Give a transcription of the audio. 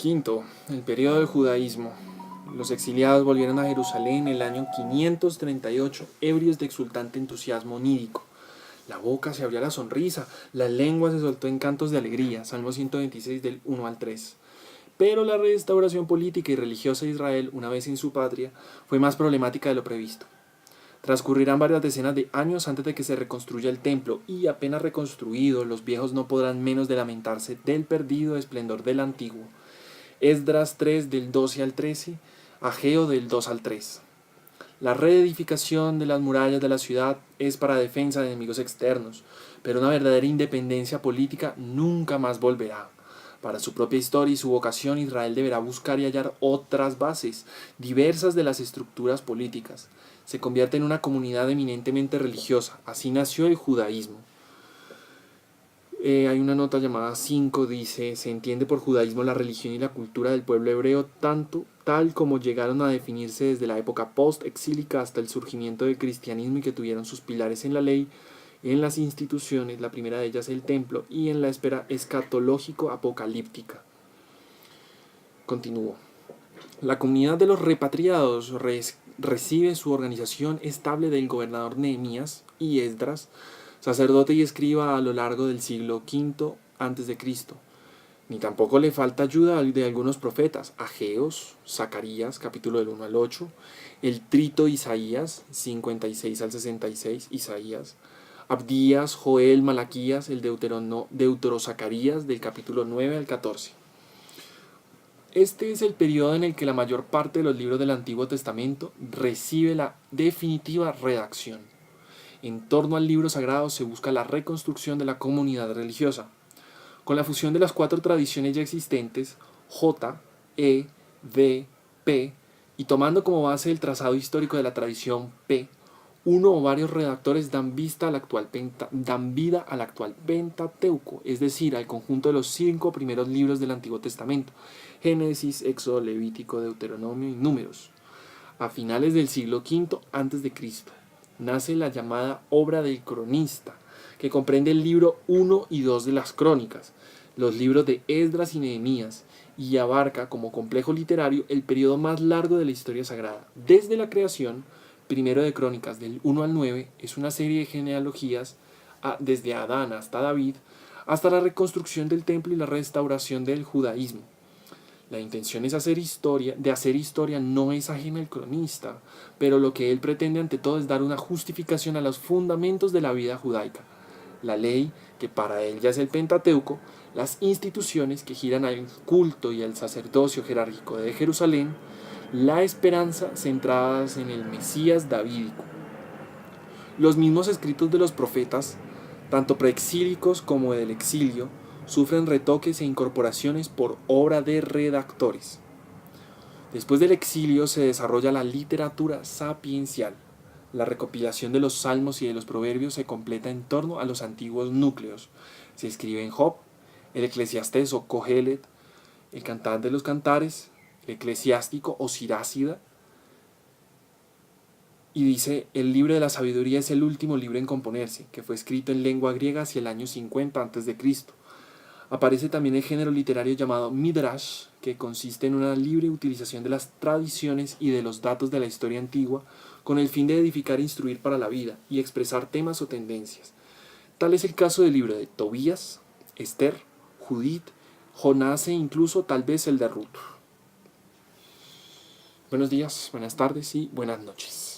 Quinto, el periodo del judaísmo. Los exiliados volvieron a Jerusalén en el año 538, ebrios de exultante entusiasmo onírico. La boca se abrió a la sonrisa, la lengua se soltó en cantos de alegría. Salmo 126 del 1 al 3. Pero la restauración política y religiosa de Israel, una vez en su patria, fue más problemática de lo previsto. Transcurrirán varias decenas de años antes de que se reconstruya el templo, y apenas reconstruido, los viejos no podrán menos de lamentarse del perdido esplendor del antiguo. Esdras 3 del 12 al 13, Ageo del 2 al 3. La reedificación de las murallas de la ciudad es para defensa de enemigos externos, pero una verdadera independencia política nunca más volverá. Para su propia historia y su vocación, Israel deberá buscar y hallar otras bases, diversas de las estructuras políticas. Se convierte en una comunidad eminentemente religiosa. Así nació el judaísmo. Hay una nota llamada 5, dice: se entiende por judaísmo la religión y la cultura del pueblo hebreo tal como llegaron a definirse desde la época post-exílica hasta el surgimiento del cristianismo, y que tuvieron sus pilares en la ley, en las instituciones, la primera de ellas el templo, y en la espera escatológico-apocalíptica. Continúo. La comunidad de los repatriados recibe su organización estable del gobernador Nehemías y Esdras, sacerdote y escriba a lo largo del siglo V a.C. Ni tampoco le falta ayuda de algunos profetas: Ageos, Zacarías, capítulo del 1 al 8, el trito Isaías, 56 al 66, Isaías, Abdías, Joel, Malaquías, el Deuterozacarías, del capítulo 9 al 14. Este es el periodo en el que la mayor parte de los libros del Antiguo Testamento recibe la definitiva redacción. En torno al libro sagrado se busca la reconstrucción de la comunidad religiosa. Con la fusión de las 4 tradiciones ya existentes, J, E, D, P, y tomando como base el trazado histórico de la tradición P, uno o varios redactores dan vida al actual Pentateuco, es decir, al conjunto de los 5 primeros libros del Antiguo Testamento: Génesis, Éxodo, Levítico, Deuteronomio y Números. A finales del siglo V a.C. nace la llamada obra del cronista, que comprende el libro 1 y 2 de las Crónicas, los libros de Esdras y Nehemías, y abarca como complejo literario el periodo más largo de la historia sagrada. Desde la creación, primero de Crónicas del 1 al 9, es una serie de genealogías desde Adán hasta David, hasta la reconstrucción del templo y la restauración del judaísmo. La intención de hacer historia no es ajena al cronista, pero lo que él pretende ante todo es dar una justificación a los fundamentos de la vida judaica: la ley, que para él ya es el Pentateuco; las instituciones, que giran al culto y al sacerdocio jerárquico de Jerusalén; la esperanza, centradas en el Mesías davídico. Los mismos escritos de los profetas, tanto preexílicos como del exilio, sufren retoques e incorporaciones por obra de redactores. Después del exilio se desarrolla la literatura sapiencial. La recopilación de los salmos y de los proverbios se completa en torno a los antiguos núcleos. Se escribe en Job, el Eclesiastés o Cogelet, el Cantar de los Cantares, el Eclesiástico o Sirácida. Y dice: el libro de la sabiduría es el último libro en componerse, que fue escrito en lengua griega hacia el año 50 a.C. Aparece también el género literario llamado Midrash, que consiste en una libre utilización de las tradiciones y de los datos de la historia antigua, con el fin de edificar e instruir para la vida y expresar temas o tendencias. Tal es el caso del libro de Tobías, Esther, Judith, Jonás e incluso tal vez el de Ruth. Buenos días, buenas tardes y buenas noches.